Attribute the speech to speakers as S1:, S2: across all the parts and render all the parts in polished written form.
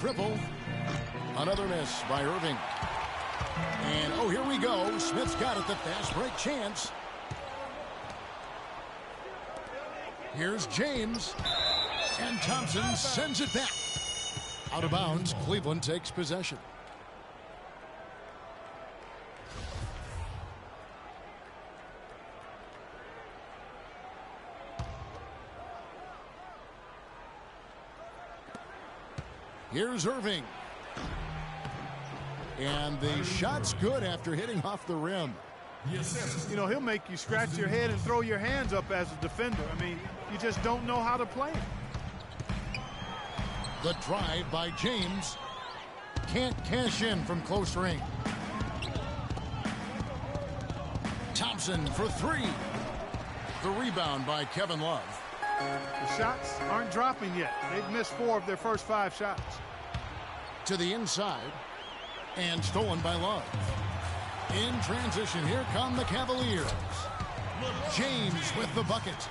S1: Triple. Another miss by Irving. And, oh, here we go. Smith's got it. The fast break chance. Here's James. And Thompson sends it back. Out of bounds. Cleveland takes possession. Here's Irving. And the shot's good after hitting off the rim.
S2: You know, he'll make you scratch your head and throw your hands up as a defender. I mean, you just don't know how to play it.
S1: The drive by James. Can't cash in from close range. Thompson for three. The rebound by Kevin Love.
S2: The shots aren't dropping yet. They've missed 4 of their first 5 shots.
S1: To the inside. And stolen by Love. In transition, here come the Cavaliers. James with the bucket.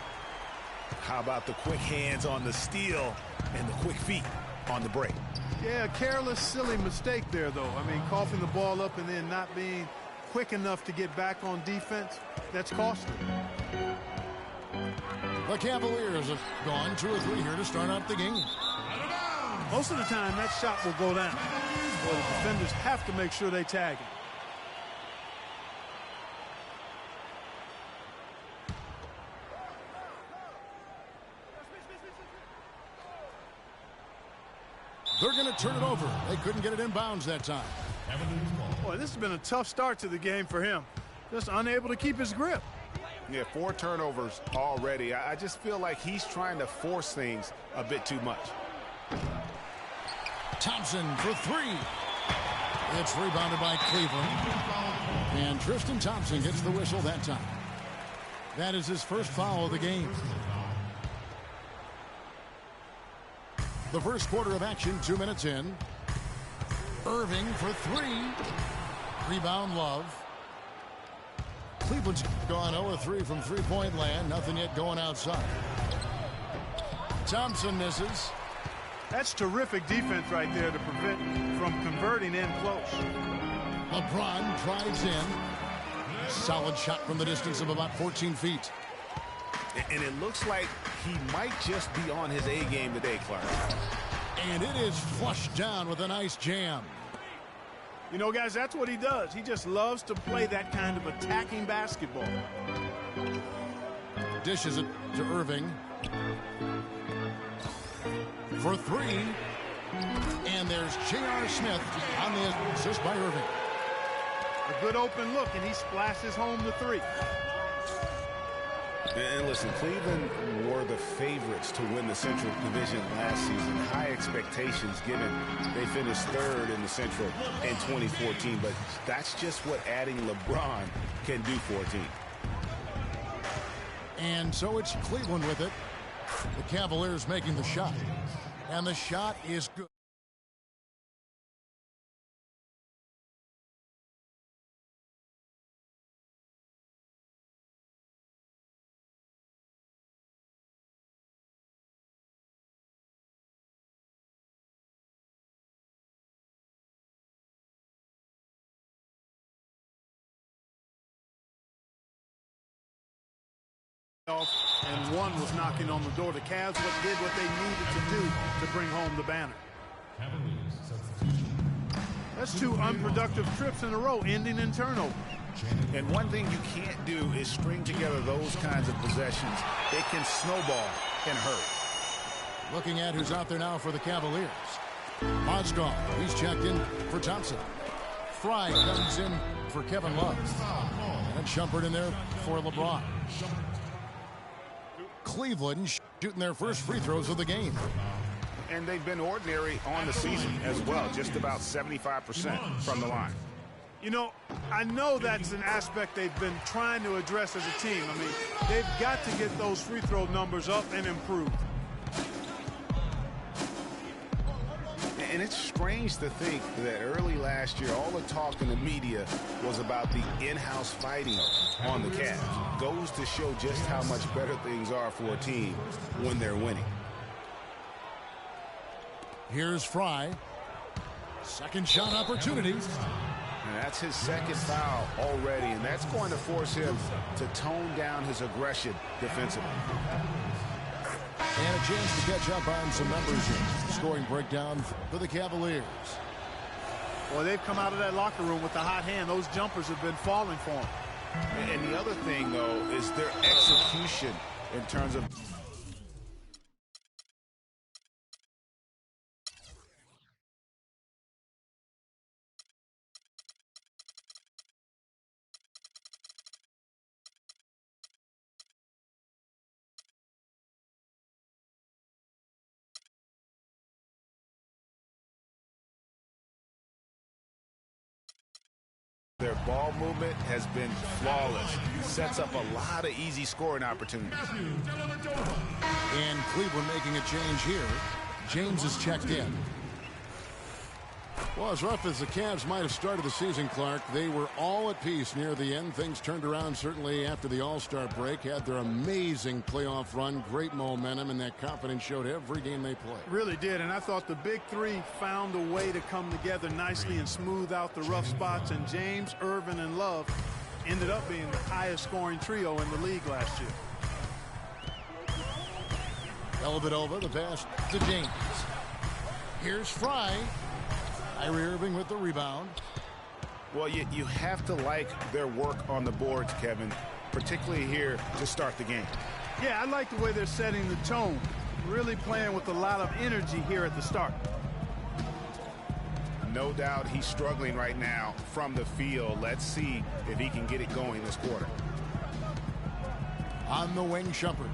S3: How about the quick hands on the steal and the quick feet on the break?
S2: Yeah, a careless, silly mistake there, though. I mean, coughing the ball up and then not being quick enough to get back on defense, that's costly.
S1: The Cavaliers have gone 2 or 3 here to start out the game.
S2: Most of the time, that shot will go down. Well, the defenders have to make sure they tag him.
S1: They're going to turn it over. They couldn't get it in bounds that time.
S2: Boy, this has been a tough start to the game for him. Just unable to keep his grip.
S3: Yeah, 4 turnovers already. I just feel like he's trying to force things a bit too much.
S1: Thompson for 3. It's rebounded by Cleveland. And Tristan Thompson gets the whistle that time. That is his first foul of the game. The first quarter of action, 2 minutes in. Irving for 3. Rebound Love. Cleveland's gone 0-3 from three-point land. Nothing yet going outside. Thompson misses.
S2: That's terrific defense right there to prevent from converting in close.
S1: LeBron drives in. Solid shot from the distance of about 14 feet.
S3: And it looks like he might just be on his A game today, Clark.
S1: And it is flushed down with a nice jam.
S2: You know, guys, that's what he does. He just loves to play that kind of attacking basketball.
S1: Dishes it to Irving. For 3. And there's J.R. Smith on the assist by Irving.
S2: A good open look, and he splashes home the 3.
S3: And listen, Cleveland were the favorites to win the Central Division last season. High expectations given they finished 3rd in the Central in 2014. But that's just what adding LeBron can do for a team.
S1: And so it's Cleveland with it. The Cavaliers making the shot. And the shot is good.
S2: And one was knocking on the door. The Cavs did what they needed to do to bring home the banner. That's 2 unproductive trips in a row, ending in turnover.
S3: And one thing you can't do is string together those kinds of possessions. It can snowball and hurt.
S1: Looking at who's out there now for the Cavaliers. Mozgov, he's checked in for Thompson. Fry comes in for Kevin Love. And Shumpert in there for LeBron. Cleveland shooting their first free throws of the game.
S3: And they've been ordinary on the season as well, just about 75% from the line.
S2: You know, I know that's an aspect they've been trying to address as a team. I mean, they've got to get those free throw numbers up and improve.
S3: And it's strange to think that early last year, all the talk in the media was about the in-house fighting on the Cavs. Goes to show just how much better things are for a team when they're winning.
S1: Here's Fry. Second shot opportunity.
S3: And that's his second foul already, and that's going to force him to tone down his aggression defensively.
S1: And a chance to catch up on some numbers here. Scoring breakdown for the Cavaliers.
S2: Well, they've come out of that locker room with the hot hand. Those jumpers have been falling for them.
S3: And the other thing, though, is their execution in terms of their ball movement has been flawless. Sets up a lot of easy scoring opportunities.
S1: And Cleveland making a change here. James is checked in. Well, as rough as the Cavs might have started the season, Clark, they were all at peace near the end. Things turned around certainly after the All-Star break. Had their amazing playoff run, great momentum, and that confidence showed every game they played.
S2: Really did, and I thought the big three found a way to come together nicely and smooth out the rough spots, and James, Irvin, and Love ended up being the highest scoring trio in the league last year.
S1: Dellavedova, the pass to James. Here's Fry. Kyrie Irving with the rebound.
S3: Well, you have to like their work on the boards, Kevin, particularly here to start the game.
S2: Yeah, I like the way they're setting the tone. Really playing with a lot of energy here at the start.
S3: No doubt he's struggling right now from the field. Let's see if he can get it going this quarter.
S1: On the wing, Shumpert.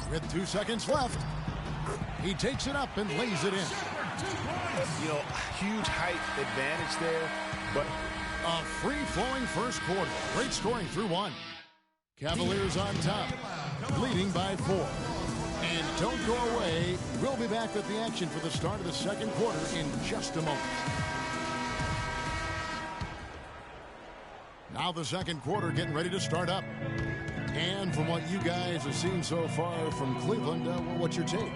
S1: With 2 seconds left. He takes it up and lays it in.
S3: You know, huge height advantage there, but
S1: a free-flowing first quarter. Great scoring through one. Cavaliers on top, leading by 4. And don't go away. We'll be back with the action for the start of the second quarter in just a moment. Now the second quarter getting ready to start up. And from what you guys have seen so far from Cleveland, what's your take?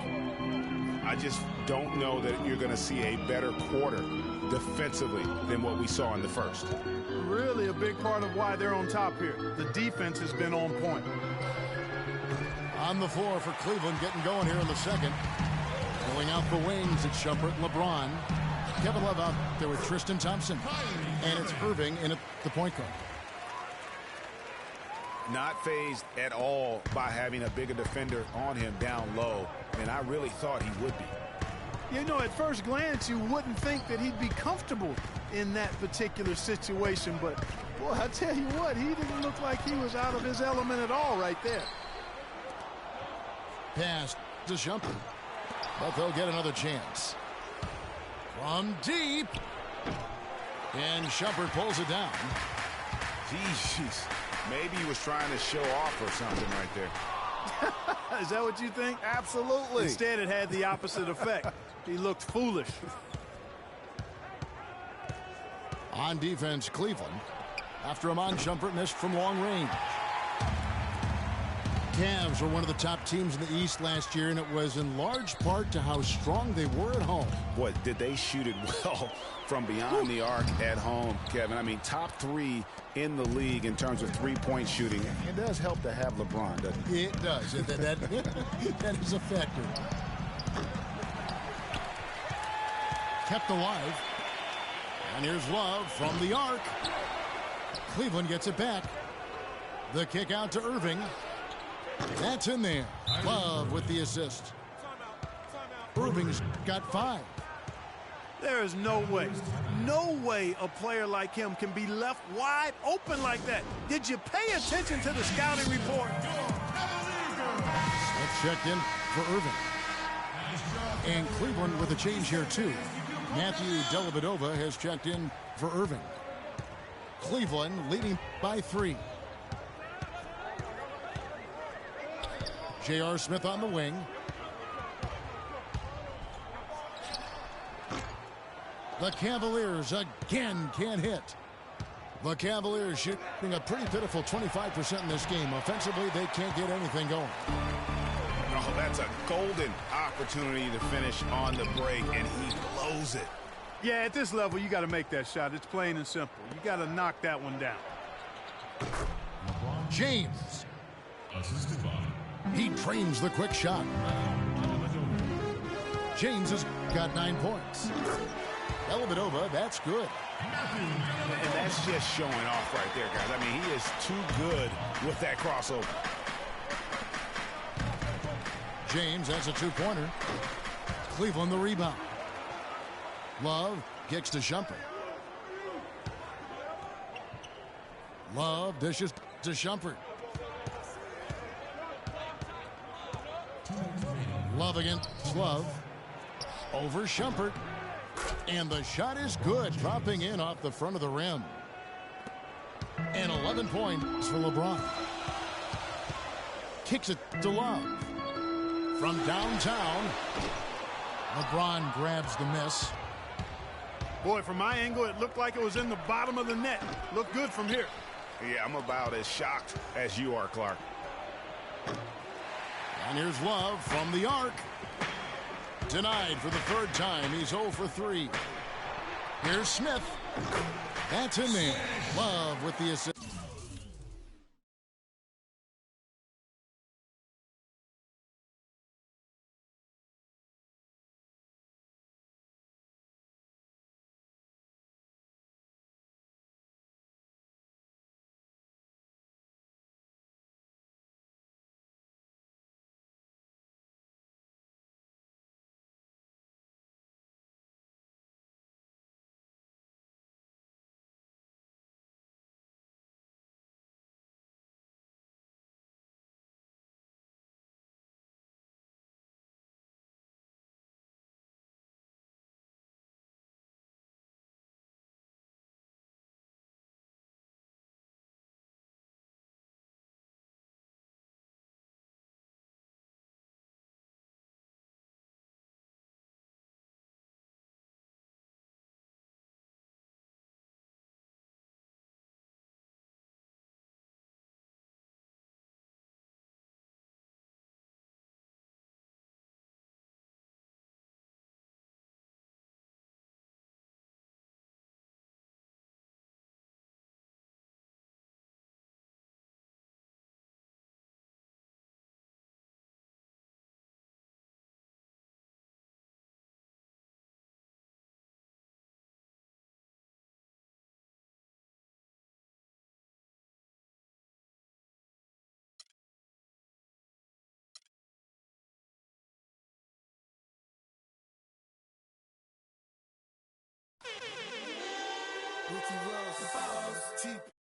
S3: I just don't know that you're going to see a better quarter defensively than what we saw in the first.
S2: Really a big part of why they're on top here. The defense has been on point.
S1: On the floor for Cleveland, getting going here in the second. Going out the wings, it's Shumpert and LeBron. Kevin Love out there with Tristan Thompson. And it's Irving in at the point guard.
S3: Not fazed at all by having a bigger defender on him down low, and I really thought he would be.
S2: You know, at first glance, you wouldn't think that he'd be comfortable in that particular situation, but, boy, I tell you what, he didn't look like he was out of his element at all right there.
S1: Pass to Shumpert, but they'll get another chance. From deep, and Shumpert pulls it down.
S3: Jeez. Maybe he was trying to show off or something right there.
S2: Is that what you think?
S3: Absolutely.
S2: Instead, it had the opposite effect. He looked foolish.
S1: On defense, Cleveland. After Iman Shumpert missed from long range. Cavs were one of the top teams in the East last year, and it was in large part to how strong they were at home.
S3: Boy, did they shoot it well from beyond the arc at home, Kevin. I mean, top 3 in the league in terms of three-point shooting. It does help to have LeBron, doesn't it?
S1: It does. That is a factor. Kept alive. And here's Love from the arc. Cleveland gets it back. The kick out to Irving. That's in there. Love with the assist. Irving's got 5.
S2: There is no way a player like him can be left wide open like that. Did you pay attention to the scouting report?
S1: Smith checked in for Irving. And Cleveland with a change here, too. Matthew Dellavedova has checked in for Irving. Cleveland leading by 3. J.R. Smith on the wing. The Cavaliers again can't hit. The Cavaliers shooting a pretty pitiful 25% in this game. Offensively, they can't get anything going.
S3: Oh, that's a golden opportunity to finish on the break, and he blows it.
S2: Yeah, at this level, you got to make that shot. It's plain and simple. You got to knock that one down.
S1: James. He drains the quick shot. James has got 9 points. Dellavedova, that's good.
S3: And that's just showing off right there, guys. I mean, he is too good with that crossover.
S1: James has a 2-pointer. Cleveland the rebound. Love kicks to Shumpert. Love dishes to Shumpert. Love against Love. Over Shumpert. And the shot is good, dropping in off the front of the rim. And 11 points for LeBron. Kicks it to Love. From downtown, LeBron grabs the miss.
S2: Boy, from my angle, it looked like it was in the bottom of the net. Looked good from here.
S3: Yeah, I'm about as shocked as you are, Clark.
S1: And here's Love from the arc. Denied for the 3rd time. He's 0 for 3. Here's Smith. That's in there. Love with the assist.
S4: Ricky Ross,